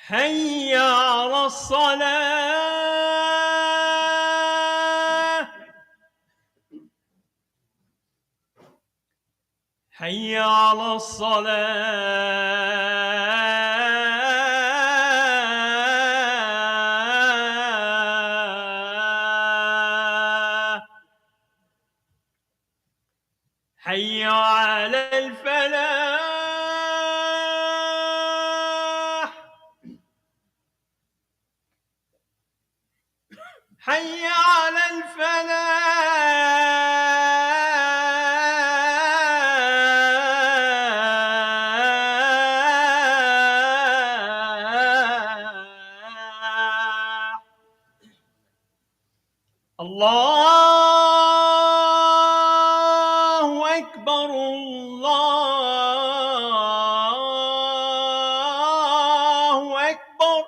حي على الصلاة. حي على الصلاة. حي على الفلاح. حي على الفلاح. الله أكبر الله أكبر.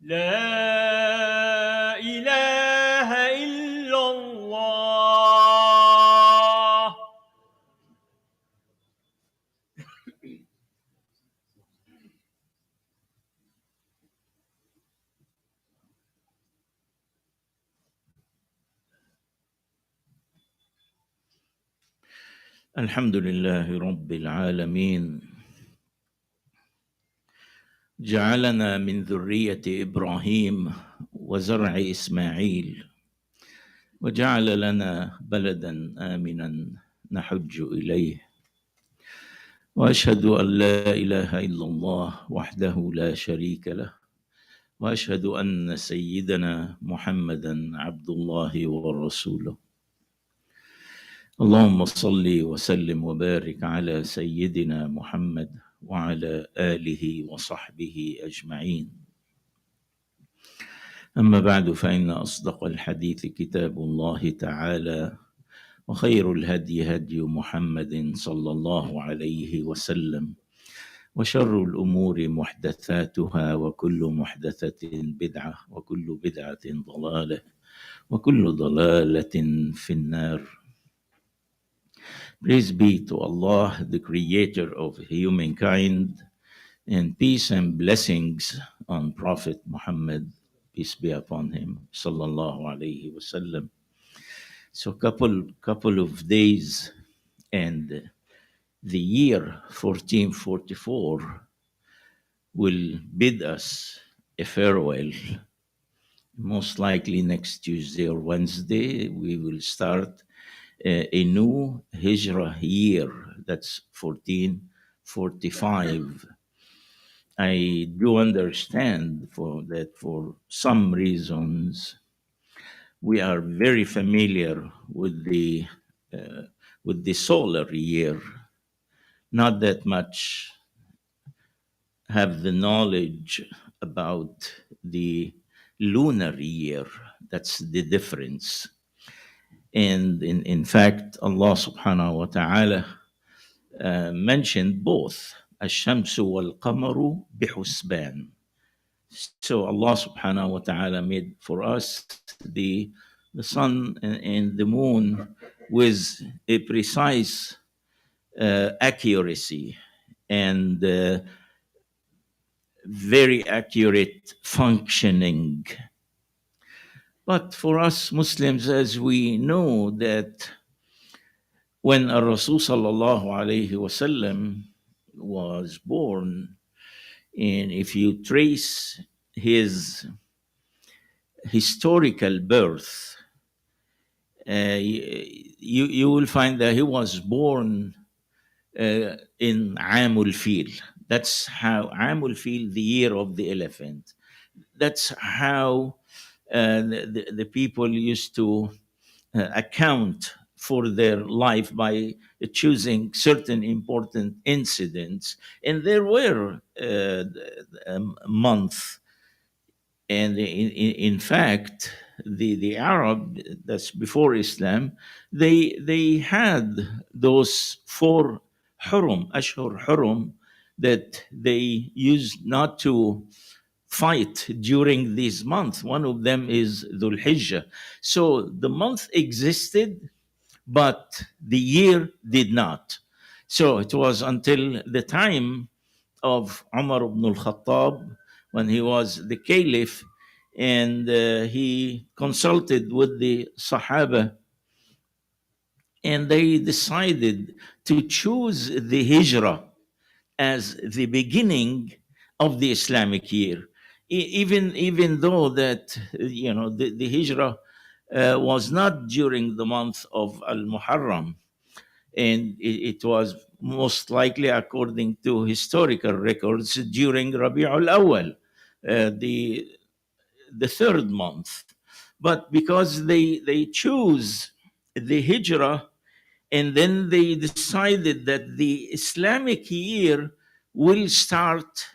لا إله إلا الله. الحمد لله رب العالمين، جعلنا من ذرية إبراهيم وزرع إسماعيل، وجعل لنا بلدا آمنا نحج إليه، وأشهد أن لا إله إلا الله وحده لا شريك له، وأشهد أن سيدنا محمدا عبد الله ورسوله. اللهم صل وسلم وبارك على سيدنا محمد وعلى آله وصحبه أجمعين. أما بعد، فإن أصدق الحديث كتاب الله تعالى، وخير الهدي هدي محمد صلى الله عليه وسلم، وشر الأمور محدثاتها، وكل محدثة بدعة، وكل بدعة ضلالة، وكل ضلالة في النار. Praise be to Allah, the creator of humankind, and peace and blessings on Prophet Muhammad, peace be upon him, sallallahu alayhi wasallam. So couple of days, and the year 1444 will bid us a farewell. Most likely next Tuesday or Wednesday, we will start a new Hijrah year. That's 1445. I do understand that for some reasons we are very familiar with the solar year, not that much have the knowledge about the lunar year. That's the difference. And in fact, Allah subhanahu wa ta'ala mentioned both, الشمس والقمر بحسبان. So Allah subhanahu wa ta'ala made for us the sun and the moon with a precise accuracy and very accurate functioning. But for us Muslims, as we know that when Rasul sallallahu alayhi wasallam was born, and if you trace his historical birth, you will find that he was born in Amul Fil. That's how Amul Fil, the year of the elephant. That's how the people used to account for their life, by choosing certain important incidents. And there were months. And in fact, the Arab, that's before Islam, they had those 4 Hurum, Ashhur Hurum, that they used not to fight during this month. One of them is Dhul Hijjah. So the month existed, but the year did not. So it was until the time of Umar ibn al-Khattab when he was the caliph, and he consulted with the Sahaba, and they decided to choose the Hijrah as the beginning of the Islamic year. Even though that the Hijrah was not during the month of Al Muharram, and it was most likely, according to historical records, during Rabi'ul Awal, the third month. But because they choose the Hijrah, and then they decided that the Islamic year will start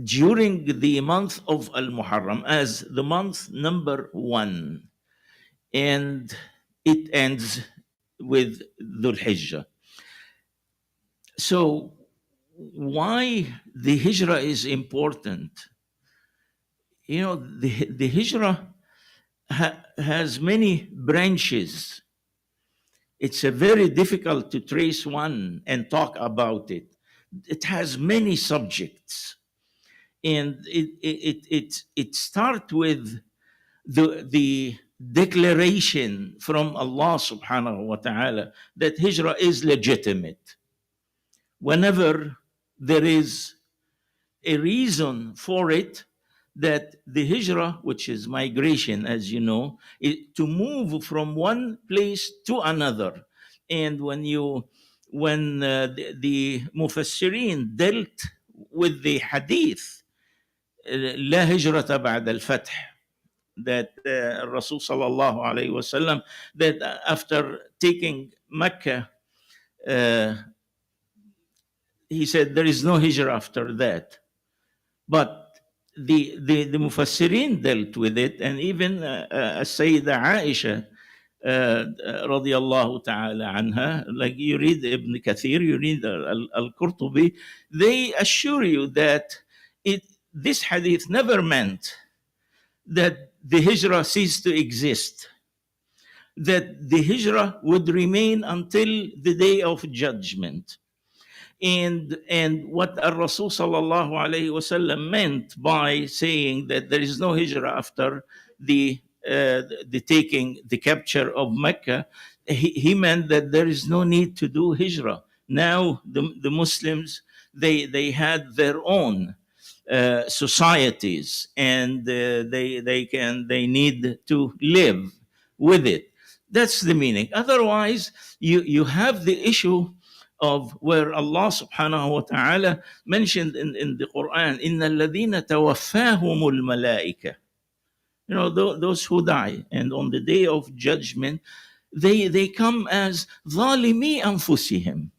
during the month of Al Muharram as the month number 1, and it ends with Dhul Hijjah. So, why the Hijrah is important? The Hijrah has many branches. It's a very difficult to trace one and talk about it. It has many subjects, and it starts with the declaration from Allah subhanahu wa ta'ala that Hijrah is legitimate. Whenever there is a reason for it, that the Hijrah, which is migration, as you know, is to move from one place to another. And when the Mufassirin dealt with the hadith, لا هجرة بعد الفتح, that Rasul sallallahu alayhi wasallam, that after taking Mecca, he said there is no hijrah after that. But the Mufassirin dealt with it, and even Sayyida Aisha radiyallahu ta'ala anha, like you read Ibn Kathir, you read Al-Qurtubi, they assure you that this hadith never meant that the hijrah ceased to exist, that the hijrah would remain until the day of judgment. And what Rasul sallallahu alayhi wasallam meant by saying that there is no hijrah after the taking, the capture of Mecca, he meant that there is no need to do hijrah. Now the Muslims, they had their own societies, and they need to live with it. That's the meaning. Otherwise, you have the issue of where Allah subhanahu wa ta'ala mentioned in the Quran, إِنَّ الَّذِينَ تَوَفَّاهُمُ الْمَلَائِكَةِ, those who die, and on the day of judgment, they come as ظَالِمِي أَنفُسِهِمْ,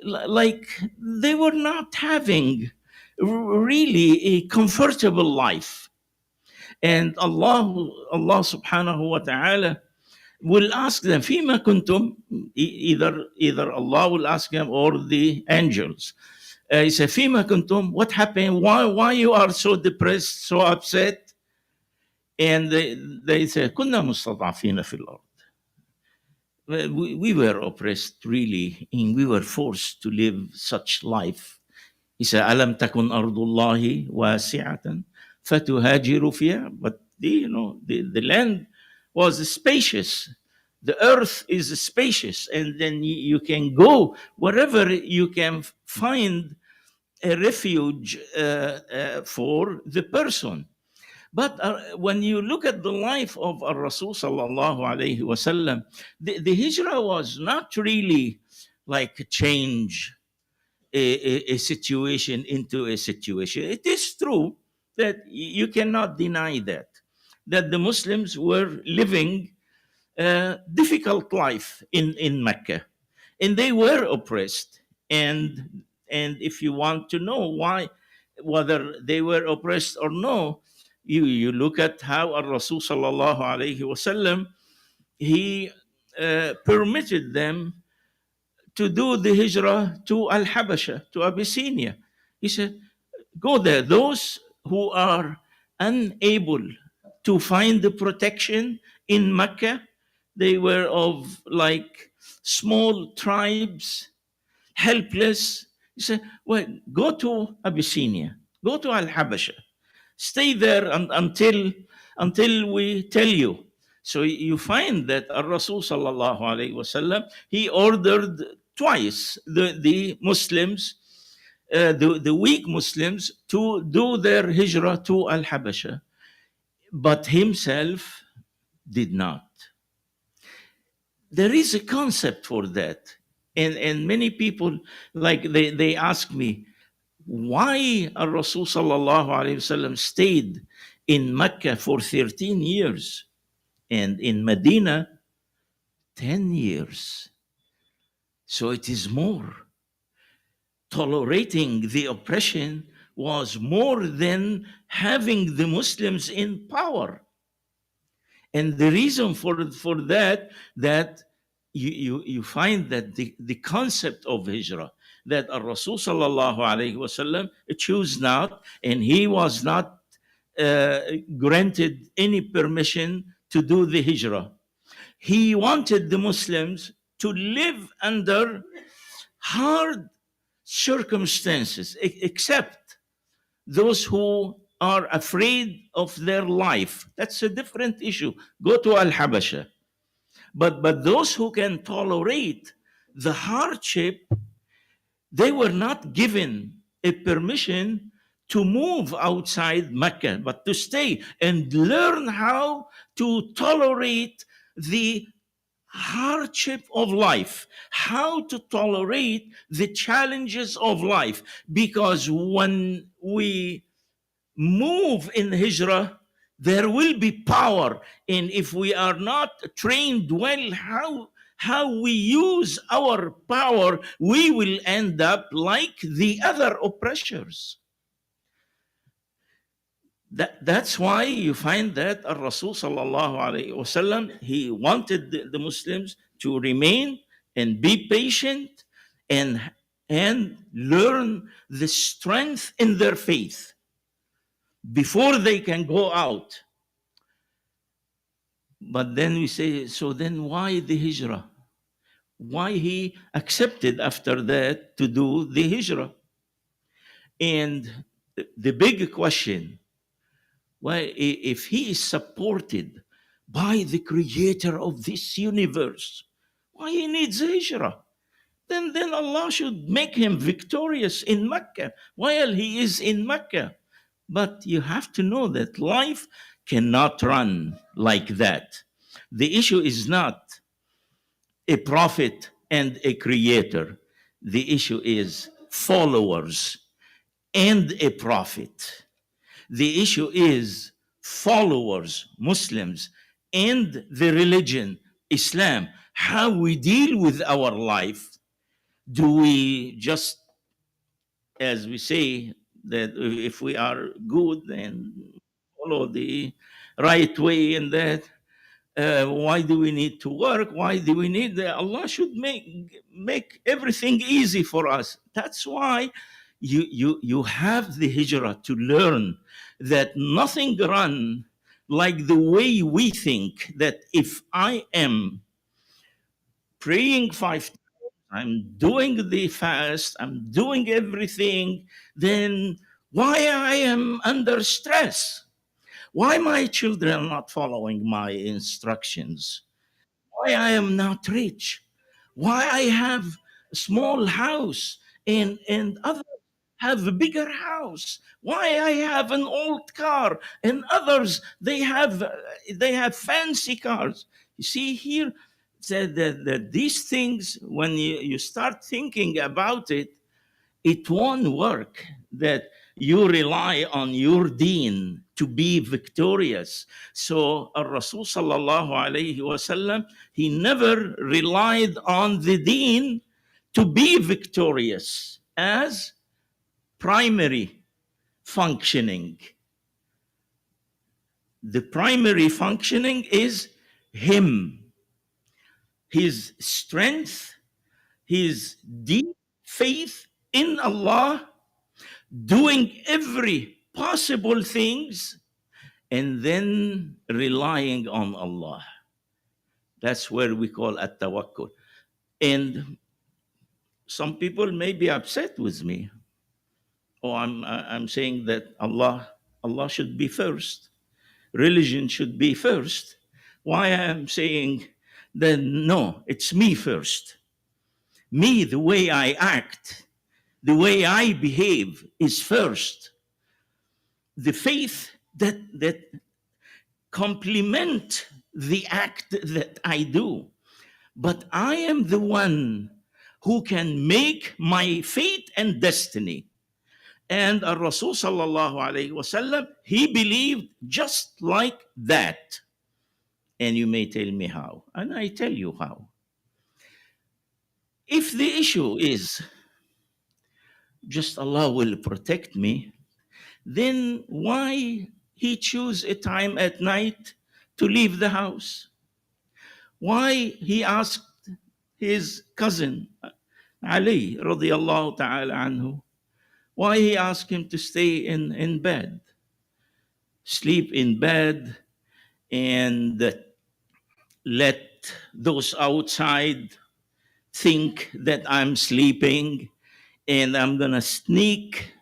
like they were not having really a comfortable life. And Allah subhanahu wa ta'ala will ask them, فيما كنتم, either Allah will ask them or the angels. He said, فيما كنتم, what happened? Why you are so depressed, so upset? And they say, كنا مستضعفين في الأرض. We were oppressed, really, and we were forced to live such life. He said, ألم تكن أرض الله واسعة فتهاجروا فيها. But the land was spacious. The earth is spacious, and then you can go wherever you can find a refuge for the person. But when you look at the life of Rasul sallallahu alayhi wasallam, the hijrah was not really like a change a situation into a situation. It is true that you cannot deny that the Muslims were living a difficult life in Mecca, and they were oppressed. And if you want to know why, whether they were oppressed or no, you look at how Rasul sallallahu alayhi wasallam, he permitted them to do the hijrah to Al-Habasha, to Abyssinia. He said, go there. Those who are unable to find the protection in Mecca, they were of like small tribes, helpless. He said, well, go to Abyssinia, go to Al-Habasha, stay there until we tell you. So you find that Rasul sallallahu alaihi wasallam, he ordered twice the Muslims, the weak Muslims, to do their hijrah to Al-Habasha, but himself did not. There is a concept for that. And many people, like they ask me, why Rasul sallallahu alayhi wasallam stayed in Mecca for 13 years and in Medina 10 years. So it is more. Tolerating the oppression was more than having the Muslims in power. And the reason for that you find that the concept of hijrah, that Rasul sallallahu alayhi wasallam chose not, and he was not granted any permission to do the hijrah. He wanted the Muslims to live under hard circumstances, except those who are afraid of their life. That's a different issue. Go to Al-Habasha. But those who can tolerate the hardship, they were not given a permission to move outside Mecca, but to stay and learn how to tolerate the hardship of life, how to tolerate the challenges of life. Because when we move in hijrah, there will be power. And if we are not trained well how we use our power, we will end up like the other oppressors. That's why you find that Rasul sallallahu alayhi wasallam, he wanted the Muslims to remain and be patient and learn the strength in their faith before they can go out. But then we say, so then why the hijrah? Why he accepted after that to do the hijrah? And the big question, why, if he is supported by the creator of this universe, why he needs hijrah? Then Allah should make him victorious in Mecca while he is in Mecca. But you have to know that life cannot run like that. The issue is not a prophet and a creator. The issue is followers and a prophet. The issue is followers, Muslims, and the religion, Islam. How we deal with our life. Do we just, as we say, that if we are good and follow the right way, and that why do we need to work? Why do we need that? Allah should make everything easy for us. That's why you have the hijrah to learn that nothing run like the way we think, that if I am praying 5 times, I'm doing the fast, I'm doing everything, then why I am under stress? Why my children are not following my instructions? Why I am not rich? Why I have a small house and others have a bigger house? Why I have an old car and others they have fancy cars? You see here that these things, when you start thinking about it, it won't work that you rely on your deen to be victorious. So Rasul sallallahu alayhi wasallam, he never relied on the deen to be victorious as primary functioning. The primary functioning is him, his strength, his deep faith in Allah, doing every possible things, and then relying on Allah. That's where we call at-tawakkul. And some people may be upset with me. Oh, I'm saying that Allah should be first. Religion should be first. Why I'm saying that no, it's me first. Me, the way I act, the way I behave is first. The faith that complement the act that I do. But I am the one who can make my fate and destiny. And Rasul sallallahu alayhi wasallam, he believed just like that. And you may tell me how, and I tell you how. If the issue is just Allah will protect me, then why he choose a time at night to leave the house? Why he asked his cousin Ali radiallahu ta'ala anhu, why he asked him to stay in bed, sleep in bed, and let those outside think that I'm sleeping and I'm gonna sneak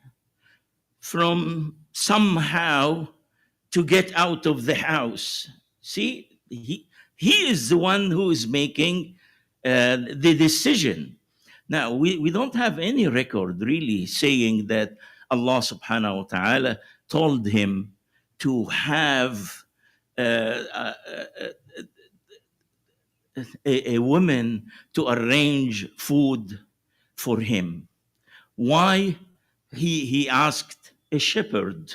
from somehow to get out of the house. See, he is the one who is making the decision. Now, we don't have any record really saying that Allah subhanahu wa ta'ala told him to have a woman to arrange food for him. Why he asked a shepherd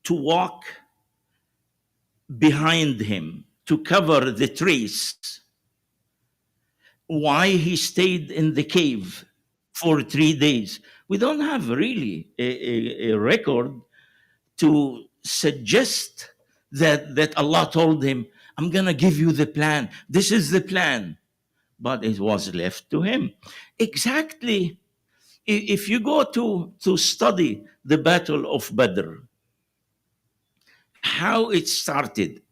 to walk behind him to cover the trace. Why he stayed in the cave for 3 days. We don't have really a record to suggest that Allah told him, I'm going to give you the plan. This is the plan. But it was left to him. Exactly. If you go to study the Battle of Badr, how it started,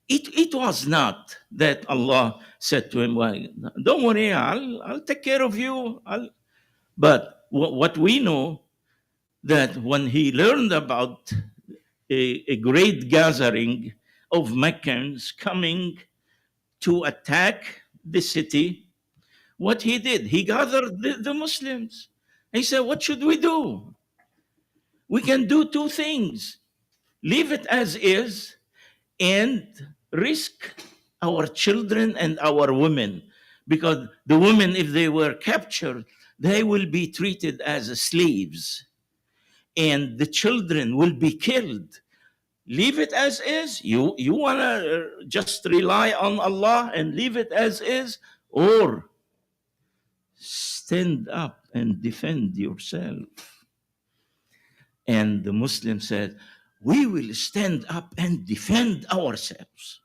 it was not that Allah said to him, well, don't worry, I'll take care of you. But what we know, that when he learned about a great gathering of Meccans coming to attack the city, what he did, he gathered the Muslims. He said, what should we do? We can do two things. Leave it as is and risk our children and our women. Because the women, if they were captured, they will be treated as slaves. And the children will be killed. Leave it as is. You want to just rely on Allah and leave it as is, or stand up and defend yourself. And the Muslim said, we will stand up and defend ourselves.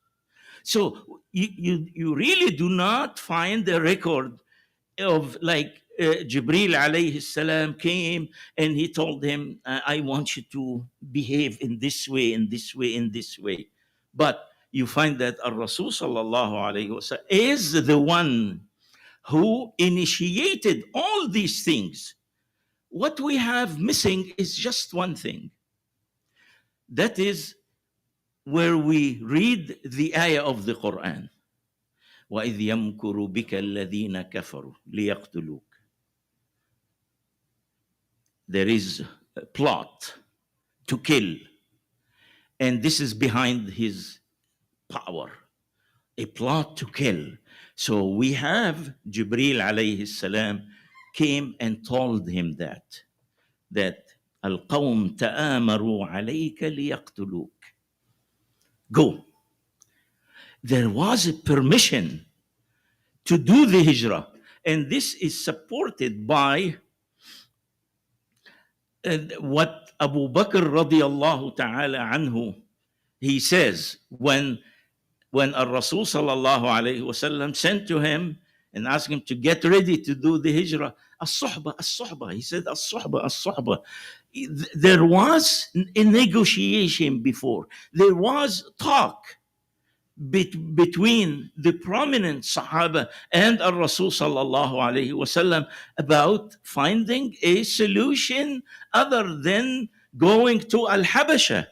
So you really do not find a record of like Jibril alayhi salam came and he told him, I want you to behave in this way, in this way, in this way. But you find that Rasul sallallahu alayhi wasallam is the one who initiated all these things. What we have missing is just one thing. That is where we read the ayah of the Quran. وَإِذْ يَمْكُرُ بِكَ الَّذِينَ كَفَرُوا لِيَقْتُلُوكَ. There is a plot to kill. And this is behind his power. A plot to kill. So we have Jibril alayhi salam came and told him that القوم تآمروا عليك ليقتلوك. Go. There was a permission to do the hijrah. And this is supported by what Abu Bakr radiallahu ta'ala anhu, he says, when Rasul sallallahu alayhi wasallam sent to him and asked him to get ready to do the hijrah, as-suhbah, as-suhbah. He said, as-suhbah, as-suhbah. There was a negotiation before. There was talk between the prominent Sahaba and Rasul sallallahu alaihi wasallam about finding a solution other than going to Al-Habasha,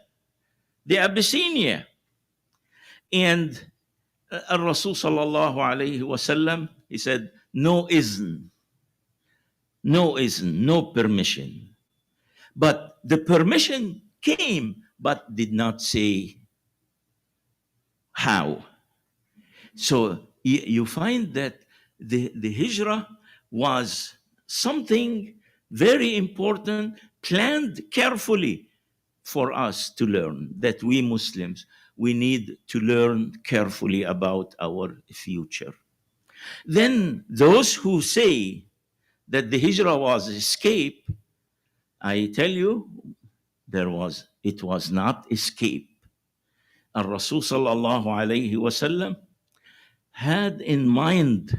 the Abyssinia. And Rasul sallallahu alaihi wasallam, he said, no izn, no permission. But the permission came, but did not say how. So you find that the hijrah was something very important, planned carefully for us to learn, that we Muslims, we need to learn carefully about our future. Then those who say that the hijrah was escape, I tell you, it was not escape. Al-Rasul sallallahu alayhi wasallam had in mind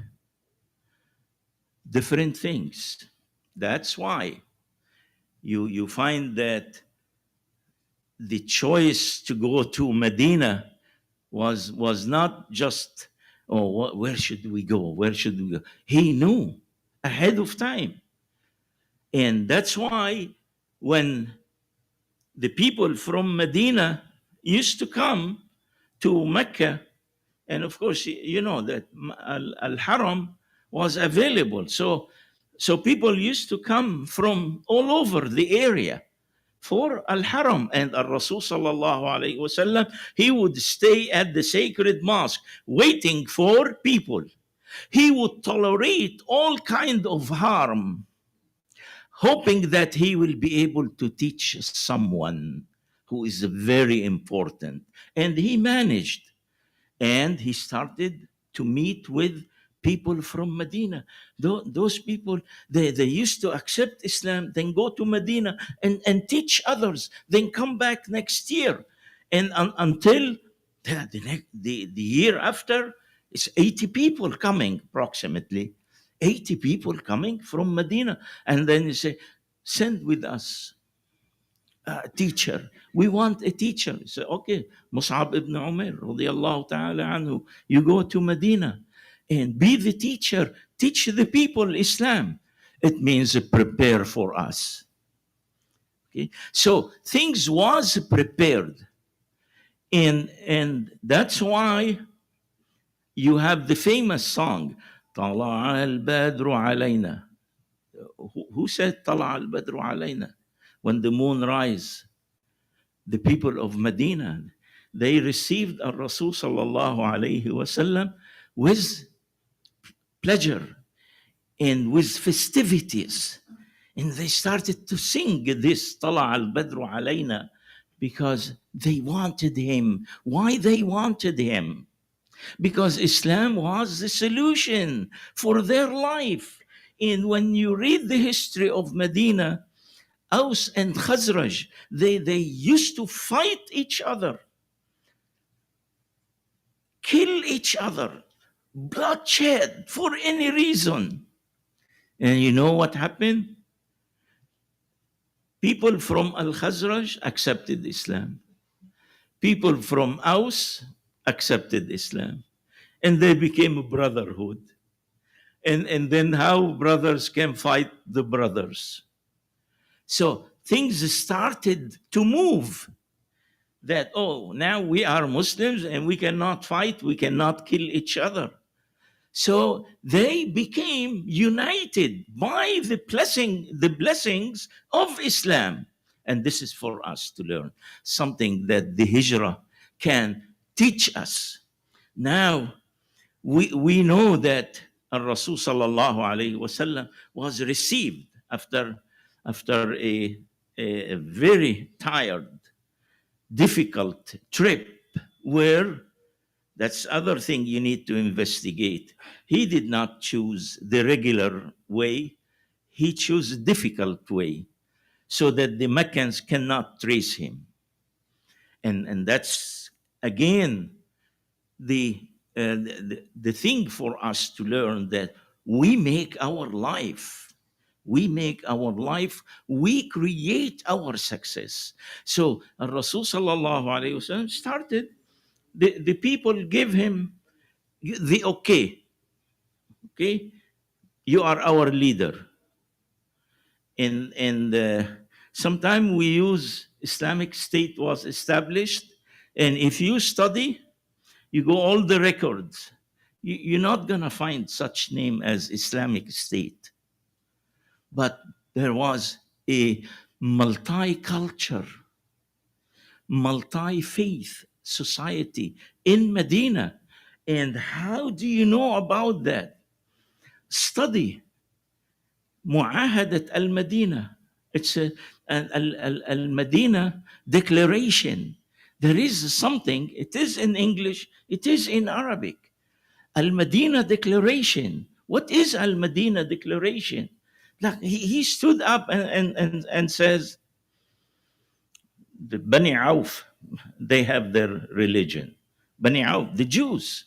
different things. That's why you find that the choice to go to Medina was not just, where should we go? Where should we go? He knew ahead of time. And that's why when the people from Medina used to come to Mecca, and of course, you know that Al-Haram was available. So people used to come from all over the area for Al-Haram. And Al-Rasul sallallahu alayhi wasallam, he would stay at the sacred mosque waiting for people. He would tolerate all kind of harm, hoping that he will be able to teach someone who is very important. And he managed. And he started to meet with people from Medina. Those people, they used to accept Islam, then go to Medina and teach others, then come back next year. And until the year after, it's 80 people coming approximately. 80 people coming from Medina. And then you say, send with us a teacher. We want a teacher. He said, okay, Mus'ab ibn Umair, radiallahu ta'ala anhu, you go to Medina and be the teacher. Teach the people Islam. It means prepare for us. Okay, so things was prepared. And that's why you have the famous song, طلع البدر علينا. Who said طلع البدر علينا? When the moon rise, the people of Medina, they received Rasul sallallahu alayhi wasallam with pleasure and with festivities. And they started to sing this طلع البدر علينا because they wanted him. Why they wanted him? Because Islam was the solution for their life. And when you read the history of Medina, Aus and Khazraj, they used to fight each other, kill each other, bloodshed for any reason. And you know what happened? People from Al-Khazraj accepted Islam. People from Aus accepted Islam. And they became a brotherhood. And then how brothers can fight the brothers. So things started to move. That, now we are Muslims and we cannot fight, we cannot kill each other. So they became united by the blessings of Islam. And this is for us to learn, something that the Hijrah can teach us. Now, we know that Rasul sallallahu alayhi wasallam was received after a very tired, difficult trip, where that's other thing you need to investigate. He did not choose the regular way. He chose a difficult way so that the Meccans cannot trace him. And that's, again, the thing for us to learn, that we make our life. We make our life, we create our success. So Rasul sallallahu alayhi wasallam started the people give him the okay. Okay, you are our leader. And sometime we use Islamic State was established, and if you study, you go all the records, you're not gonna find such name as Islamic State. But there was a multicultural, multi-faith society in Medina. And how do you know about that? Study Mu'ahadat al-Madina. It's al-Madina declaration. There is something, it is in English, it is in Arabic. Al-Madina declaration. What is Al-Madina declaration? Like he stood up and says, the Bani Auf, they have their religion. Bani Auf, the Jews,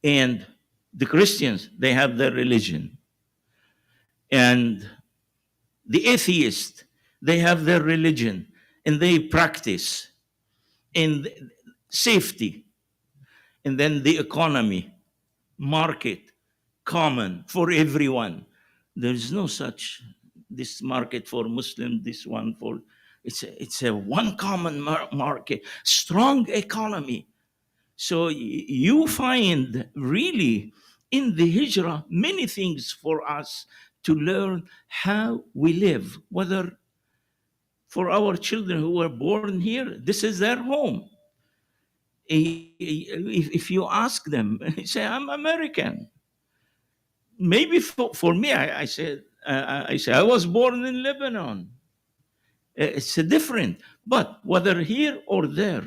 and the Christians, they have their religion. And the atheists, they have their religion and they practice in safety. And then the economy, market, common for everyone. There is no such this market for Muslim, this one for it's a one common market, strong economy. So you find really in the hijrah many things for us to learn how we live, whether for our children who were born here, this is their home. If you ask them, they say, I'm American. Maybe for me, I say, I was born in Lebanon. It's a different, but whether here or there,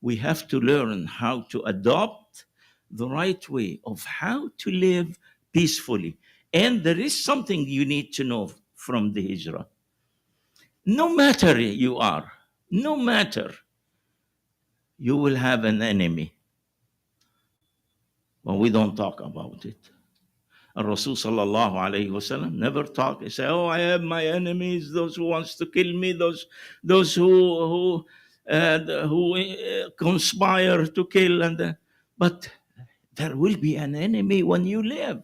we have to learn how to adopt the right way of how to live peacefully. And there is something you need to know from the hijrah. No matter you are, no matter, you will have an enemy. But we don't talk about it. Rasul sallallahu alayhi wasallam never talk. He say, "Oh, I have my enemies; those who wants to kill me, those who conspire to kill." But there will be an enemy when you live.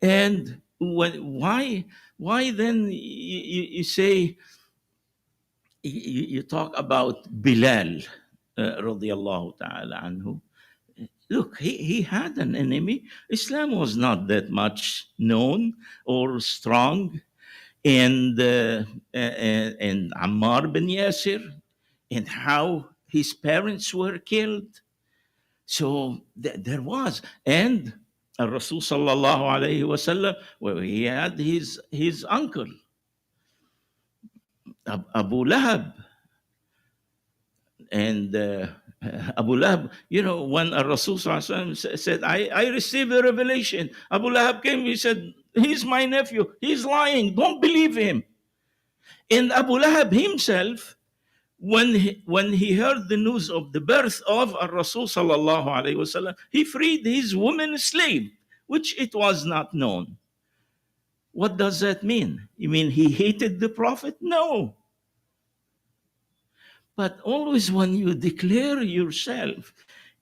And why then you say you talk about Bilal radiyallahu ta'ala anhu. Look, he had an enemy. Islam was not that much known or strong. And Ammar bin Yasir, and how his parents were killed. So there was. And Rasul sallallahu alayhi wasallam, well, he had his uncle, Abu Lahab. And Abu Lahab, when Rasul said, I received a revelation. Abu Lahab came, he said, he's my nephew. He's lying. Don't believe him. And Abu Lahab himself, when he heard the news of the birth of Rasul sallallahu alayhi wasallam, he freed his woman slave, which it was not known. What does that mean? You mean he hated the Prophet? No. But always when you declare yourself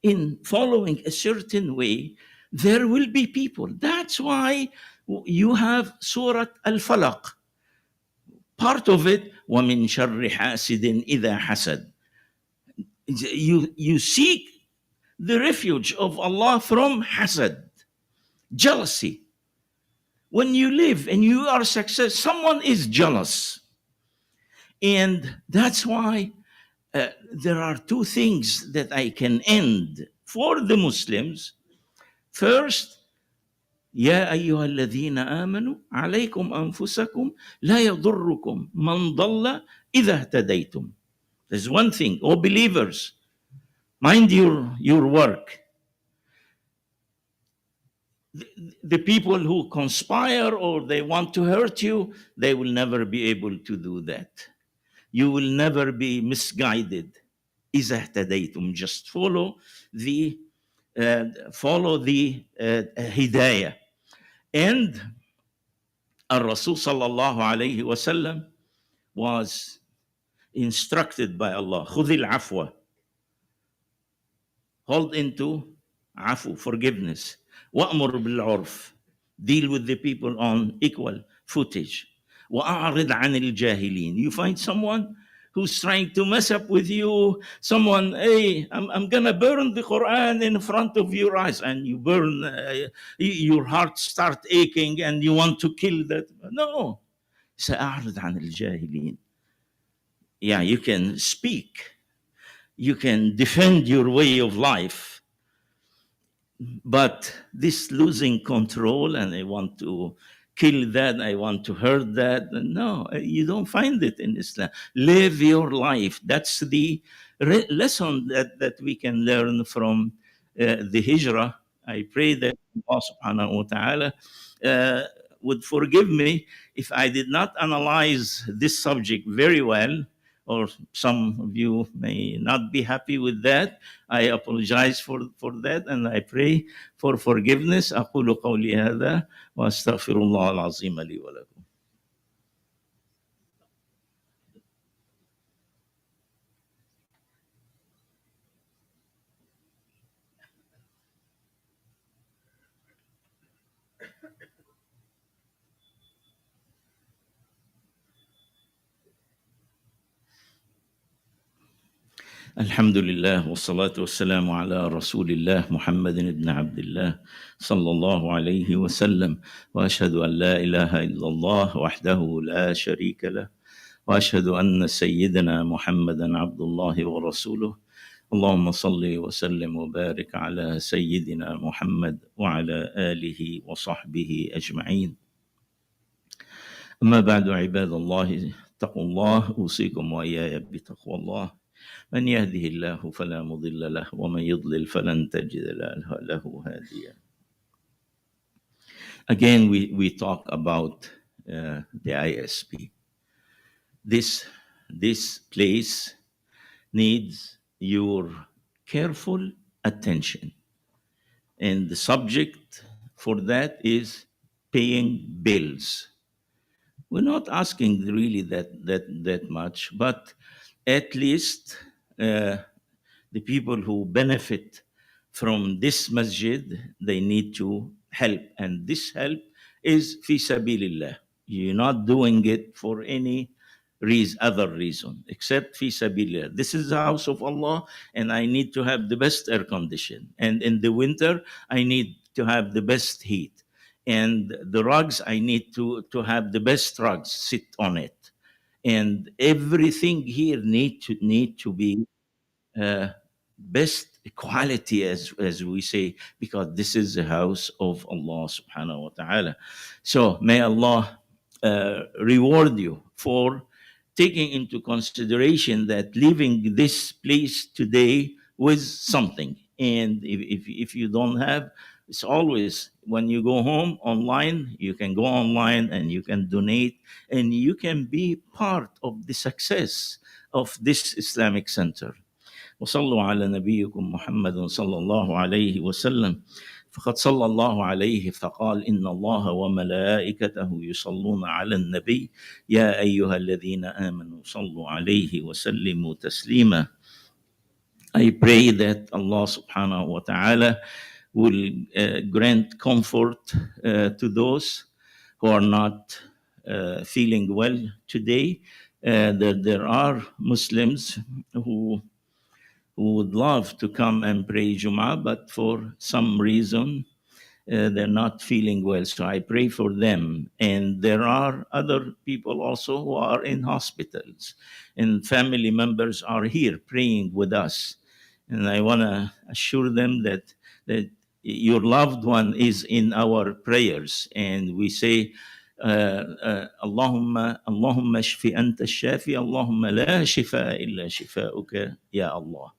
in following a certain way, there will be people. That's why you have Surah Al-Falaq. Part of it, وَمِن شَرِّ حَاسِدٍ إِذَا حَسَدٍ. You seek the refuge of Allah from hasad, jealousy. When you live and you are successful, someone is jealous. And that's why there are two things that I can end for the Muslims. First, يا أيها الذين آمنوا عليكم أنفسكم لا يضركم من ضل إذا اهتديتم. There's one thing, oh believers, mind your work. The people who conspire or they want to hurt you, they will never be able to do that. You will never be misguided. إذا اهتديتم, just follow the hidayah. And Rasul sallallahu alayhi wasallam was instructed by Allah, خذ العفو. hold into afu, forgiveness. وأمر بالعرف, deal with the people on equal footage. وأعرض عن الجاهلين. You find someone who's trying to mess up with you, someone, hey, I'm gonna burn the Quran in front of your eyes, and you burn, your heart start aching and you want to kill that. No, سأعرض عن الجاهلين. Yeah, you can speak, you can defend your way of life, but this losing control and I want to kill that, I want to hurt that, no, you don't find it in Islam. Live your life. That's the lesson that we can learn from the hijrah. I pray that Allah subhanahu wa ta'ala would forgive me if I did not analyze this subject very well, or some of you may not be happy with that. I apologize for that, and I pray for forgiveness. أقول قولي هذا وأستغفر الله العظيم لي ولكم. الحمد لله والصلاة والسلام على رسول الله محمد بن عبد الله صلى الله عليه وسلم، وأشهد أن لا إله إلا الله وحده لا شريك له، وأشهد أن سيدنا محمدا عبد الله ورسوله. اللهم صل وسلم وبارك على سيدنا محمد وعلى آله وصحبه أجمعين. أما بعد، عباد الله اتقوا الله، أوصيكم وإياي بتقوى الله. من يهده الله فلا مضل له ومن يضلل فلن تجد له هاديا. Again, we talk about the ISP. This place needs your careful attention, and the subject for that is paying bills. We're not asking really that much, but at least the people who benefit from this masjid, they need to help, and this help is fi sabilillah. You're not doing it for any other reason except fi sabilillah. This is the house of Allah, and I need to have the best air condition, and in the winter I need to have the best heat, and the rugs, I need to have the best rugs, sit on it, and everything here need to be best quality, as we say, because this is the house of Allah subhanahu wa ta'ala. So may Allah reward you for taking into consideration that leaving this place today with something. And if you don't have, it's always when you go home online, you can go online and you can donate, and you can be part of the success of this Islamic Center. وصلوا على نبيكم محمد صلى الله عليه وسلم، فقد صلى الله عليه فقال إن الله وملائكته يصلون على النبي يا أيها الذين آمنوا صلوا عليه وسلموا تسليما. I pray that Allah subhanahu wa ta'ala will grant comfort to those who are not feeling well today. That there are Muslims who would love to come and pray Jum'ah, but for some reason they're not feeling well. So I pray for them. And there are other people also who are in hospitals, and family members are here praying with us. And I want to assure them that your loved one is in our prayers. And we say, Allahumma shfi anta shafi, Allahumma la shifa illa shifa'uka ya Allah.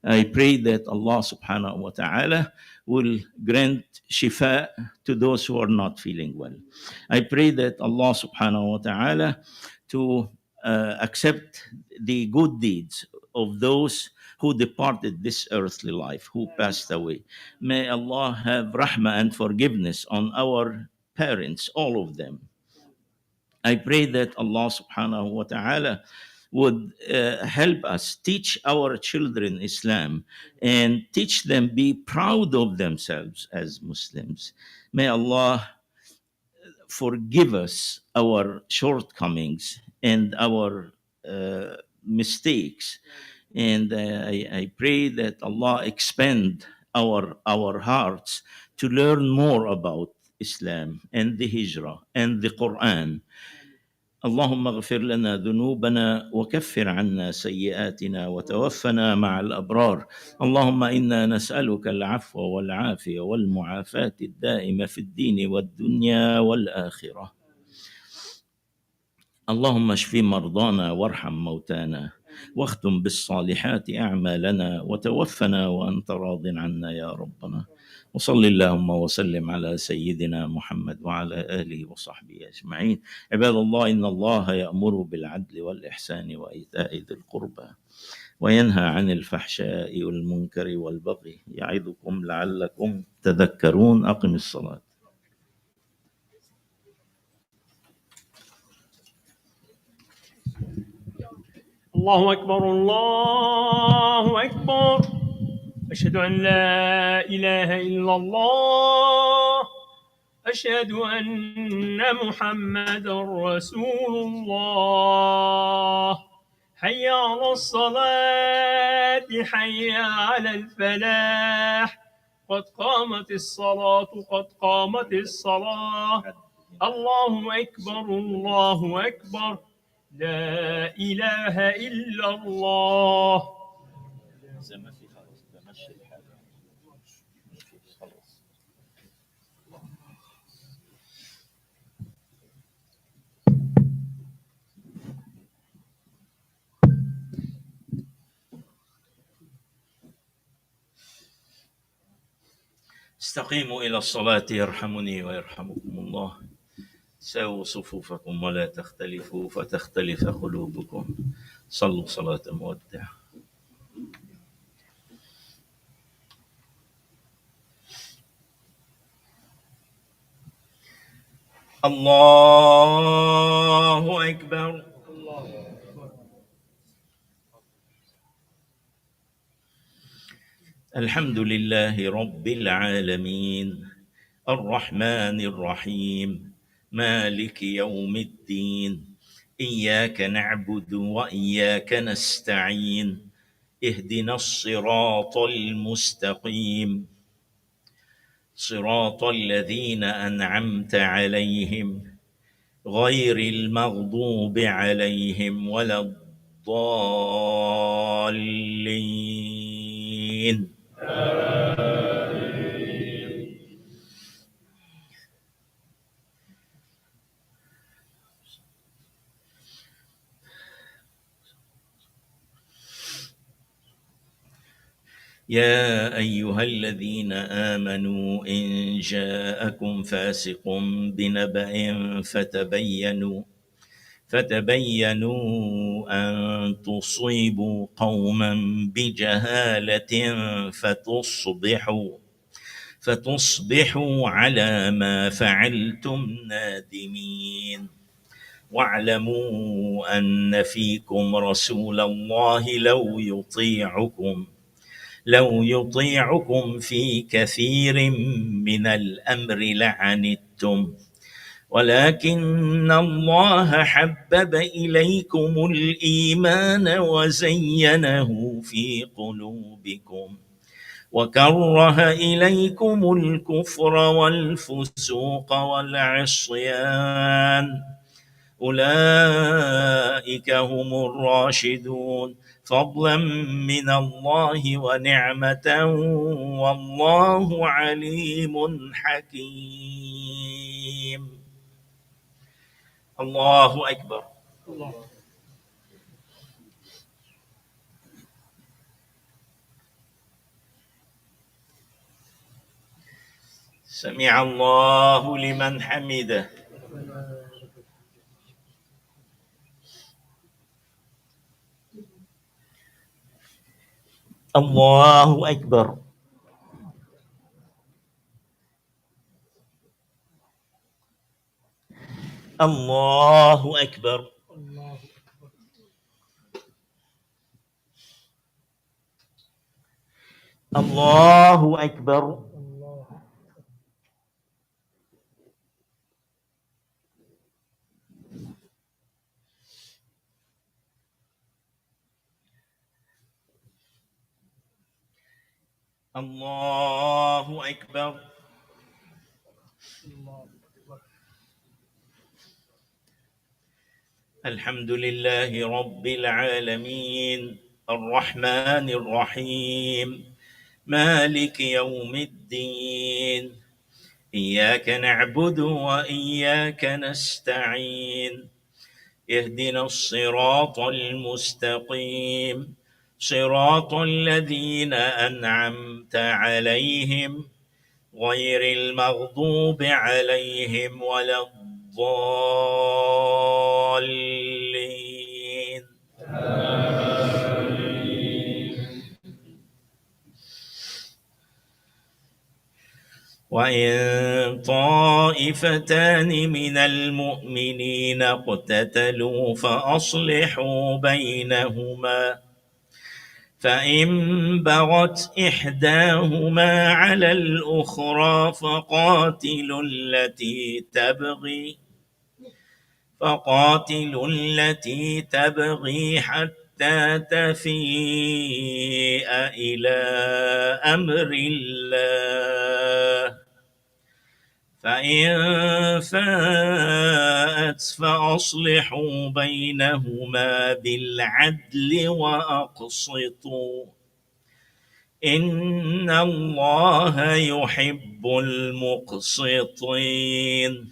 I pray that Allah subhanahu wa ta'ala will grant shifa to those who are not feeling well. I pray that Allah subhanahu wa ta'ala to accept the good deeds of those who departed this earthly life, who passed away. May Allah have rahmah and forgiveness on our parents, all of them. I pray that Allah subhanahu wa ta'ala would help us teach our children Islam and teach them be proud of themselves as Muslims. May Allah forgive us our shortcomings and our mistakes. And I pray that Allah expand our hearts to learn more about Islam and the Hijrah and the Quran. اللهم اغفر لنا ذنوبنا وكفر عنا سيئاتنا وتوفنا مع الأبرار. اللهم إنا نسألك العفو والعافية والمعافاة الدائمة في الدين والدنيا والآخرة. اللهم اشف مرضانا وارحم موتانا واختم بالصالحات أعمالنا وتوفنا وأنت راض عنا يا ربنا. وصل اللهم وسلم على سيدنا محمد وعلى آله وصحبه أجمعين. عباد الله، إن الله يأمر بالعدل والإحسان وإيتاء ذي القربى وينهى عن الفحشاء والمنكر والبغي يعظكم لعلكم تذكرون. أقم الصلاة. الله أكبر الله أكبر. أشهد أن لا إله إلا الله. أشهد أن محمدا رسول الله. حي على الصلاة حي على الفلاح. قد قامت الصلاة قد قامت الصلاة. الله أكبر الله أكبر. لا إله إلا الله. استقيموا إلى الصلاة يرحمني ويرحمكم الله. سووا صفوفكم ولا تختلفوا فتختلف قلوبكم. صلوا صلاة مودع. الله أكبر. الحمد لله رب العالمين الرحمن الرحيم مالك يوم الدين. إياك نعبد وإياك نستعين. اهدنا الصراط المستقيم صراط الذين أنعمت عليهم غير المغضوب عليهم ولا الضالين. يا أيها الذين آمنوا إن جاءكم فاسق بنبأ فتبينوا أن تصيبوا قوما بجهالة فتصبحوا على ما فعلتم نادمين. واعلموا أن فيكم رسول الله لو يطيعكم في كثير من الأمر لعنتم ولكن الله حبب إليكم الإيمان وزينه في قلوبكم وكره إليكم الكفر والفسوق والعصيان أولئك هم الراشدون فضلا من الله ونعمة والله عليم حكيم. الله أكبر. سمع الله لمن حمده. الله أكبر. الله أكبر. الله أكبر. الله أكبر. الحمد لله رب العالمين الرحمن الرحيم مالك يوم الدين إياك نعبد وإياك نستعين اهدنا الصراط المستقيم صراط الذين أنعمت عليهم غير المغضوب عليهم ولا الضالين. وإن طائفتان من المؤمنين اقتتلوا فأصلحوا بينهما فإن بغت إحداهما على الأخرى فقاتلوا التي تبغي حتى تفيء إلى أمر الله فإن فاءت فأصلحوا بينهما بالعدل وأقسطوا إن الله يحب المقسطين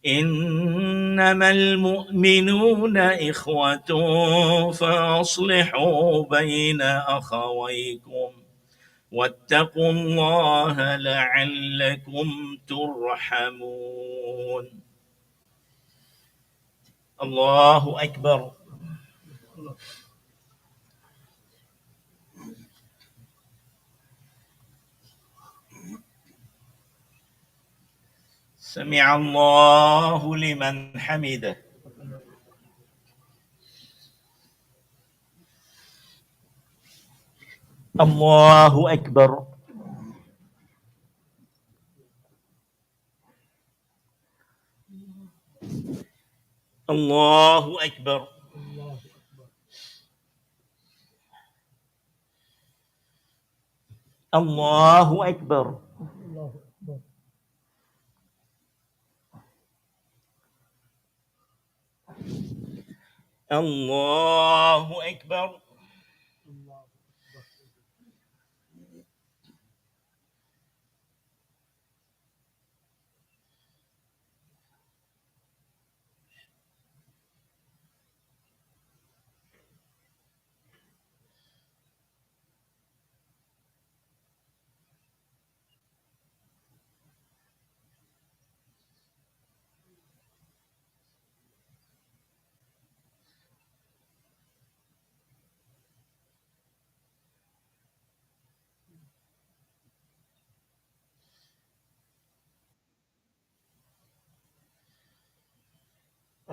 إنما المؤمنون إخوة فأصلحوا بين أخويكم واتقوا الله لعلكم ترحمون. الله أكبر. سمع الله لمن حمده. الله أكبر. الله أكبر. الله أكبر. الله أكبر.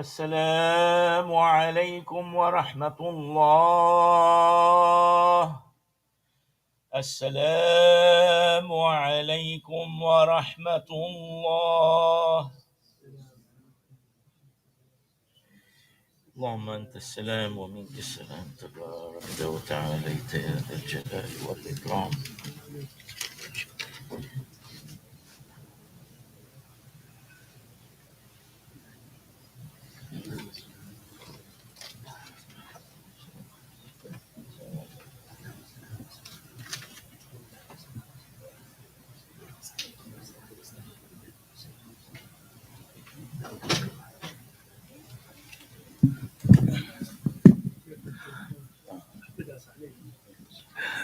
السلام عليكم ورحمة الله. السلام عليكم ورحمة الله. اللهم أنت السلام ومنك السلام تبارك وتعاليت يا ذا الجلال والإكرام.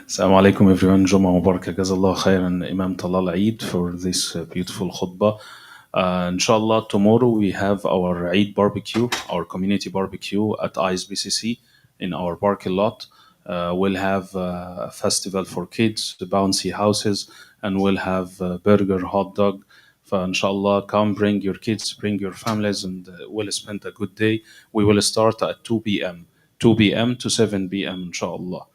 Assalamu alaikum everyone. Juma Mubarak. Jazallah khairan Imam Talal Eid for this beautiful khutbah. Inshallah, tomorrow we have our Eid barbecue, our community barbecue at ISBCC in our parking lot. We'll have a festival for kids, the bouncy houses, and we'll have burger, hot dog. Inshallah, come bring your kids, bring your families, and we'll spend a good day. We will start at 2 p.m. 2 p.m. to 7 p.m. Inshallah.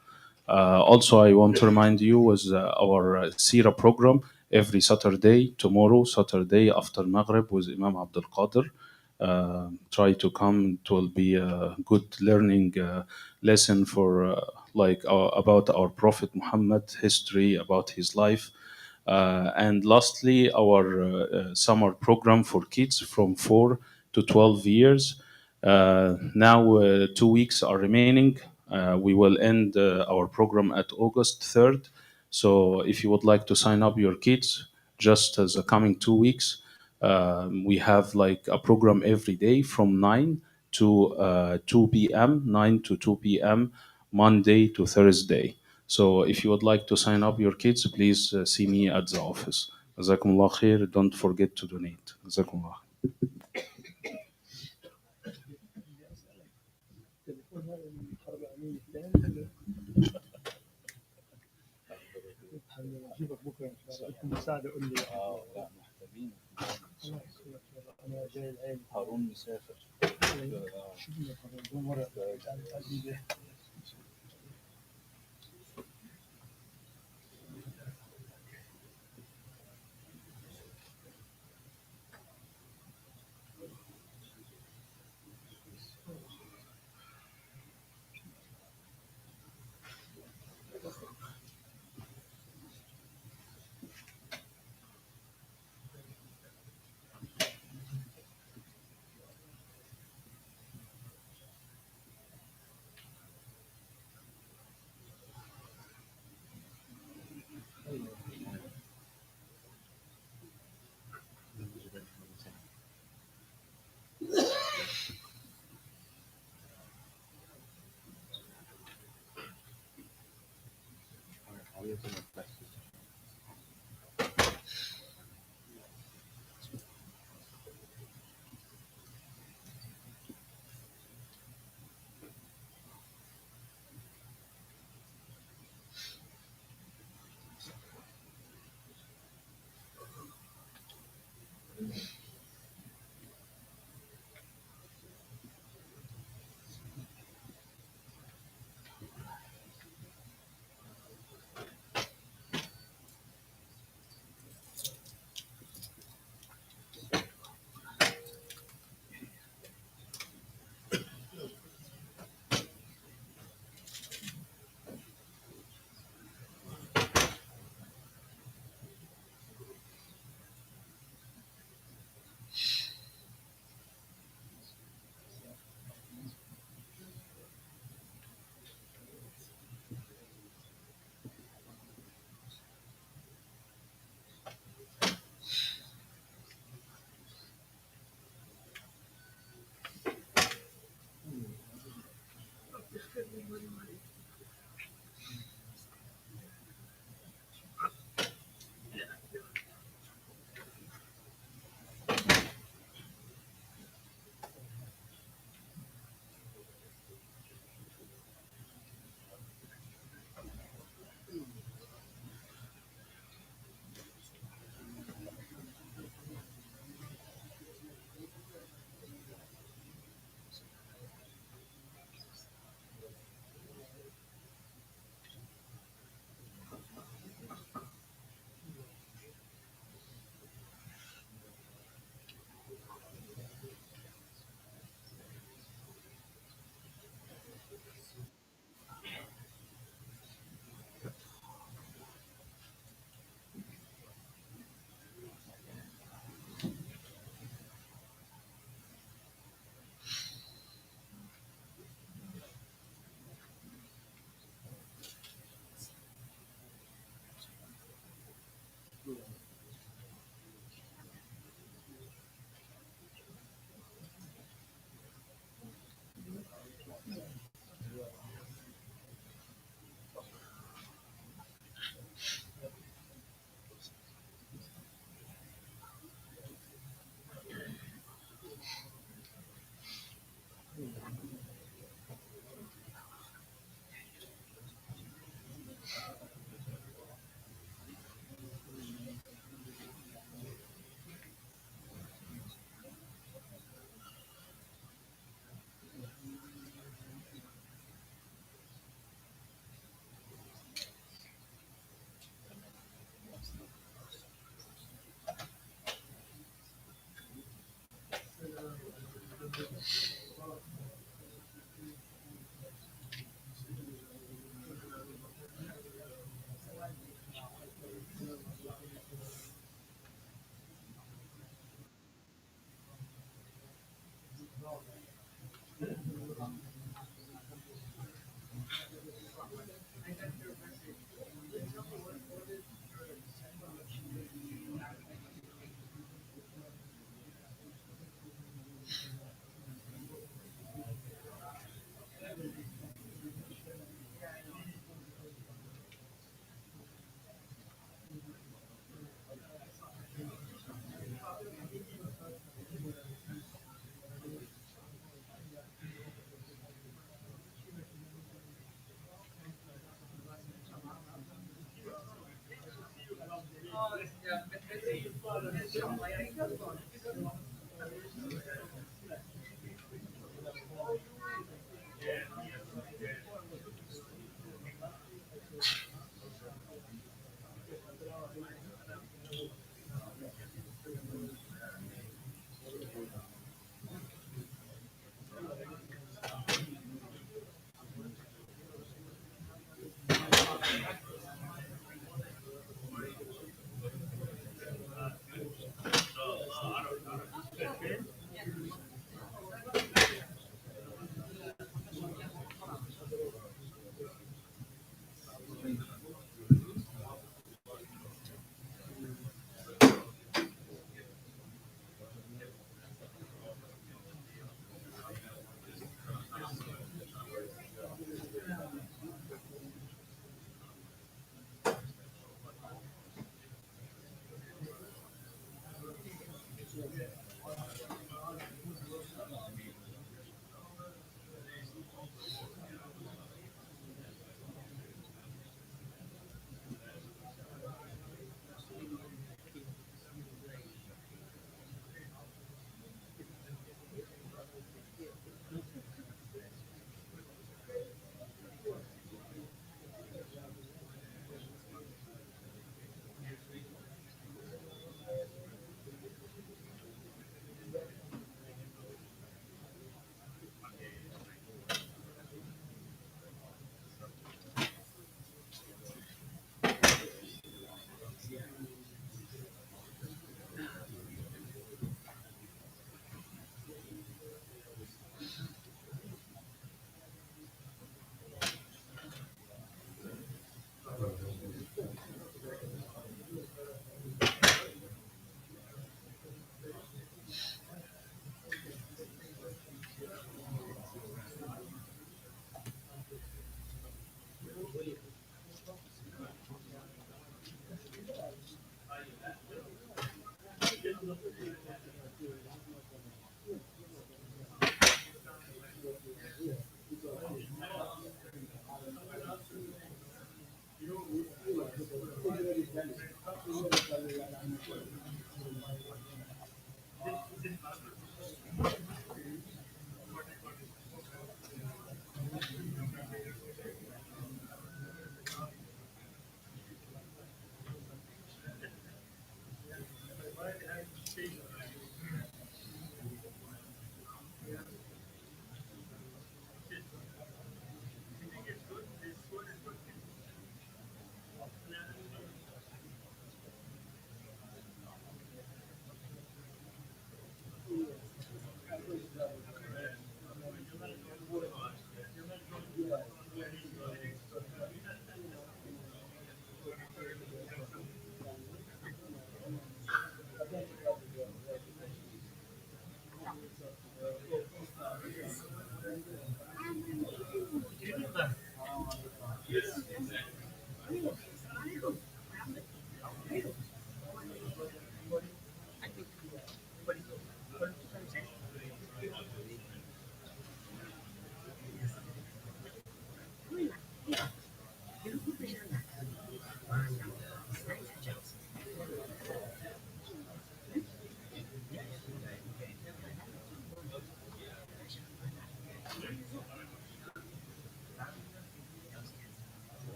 Also, I want to remind you was our Sira program every Saturday, tomorrow, Saturday after Maghrib with Imam Abdul Qadir. Try to come. It will be a good learning lesson for about our Prophet Muhammad, history about his life. And lastly, our summer program for kids from 4 to 12 years. Now, 2 weeks are remaining. We will end our program at August 3rd. So, if you would like to sign up your kids, just as the coming 2 weeks, we have like a program every day from 9 to 2 p.m., 9 to 2 p.m., Monday to Thursday. So if you would like to sign up your kids, please see me at the office. Jazakumullah khair. Don't forget to donate. Jazakumullah. اجيبك بكره ان شاء الله. انت مساعده قول لي. لا محتاجين. انا جاي العين. هارون مسافر. شو بدك هارون؟ مره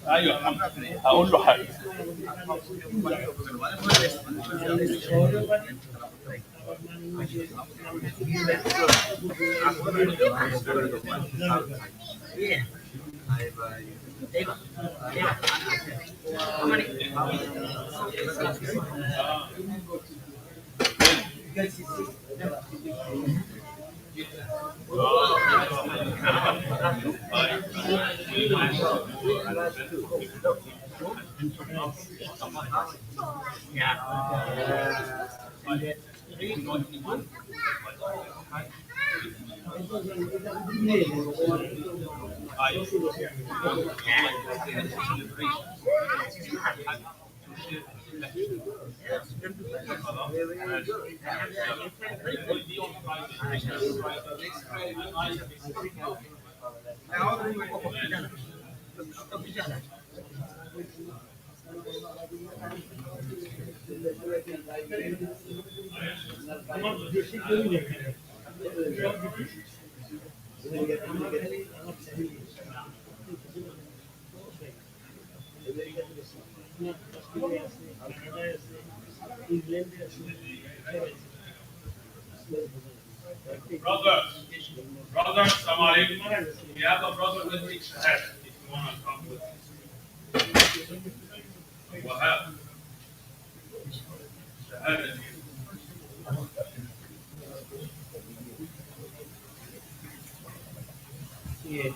ايوه هقول له حاجه. Brothers, Assalamu alaikum. We have a brother with me, Shahad, if you want to come with me. Wahab. Shahad is here.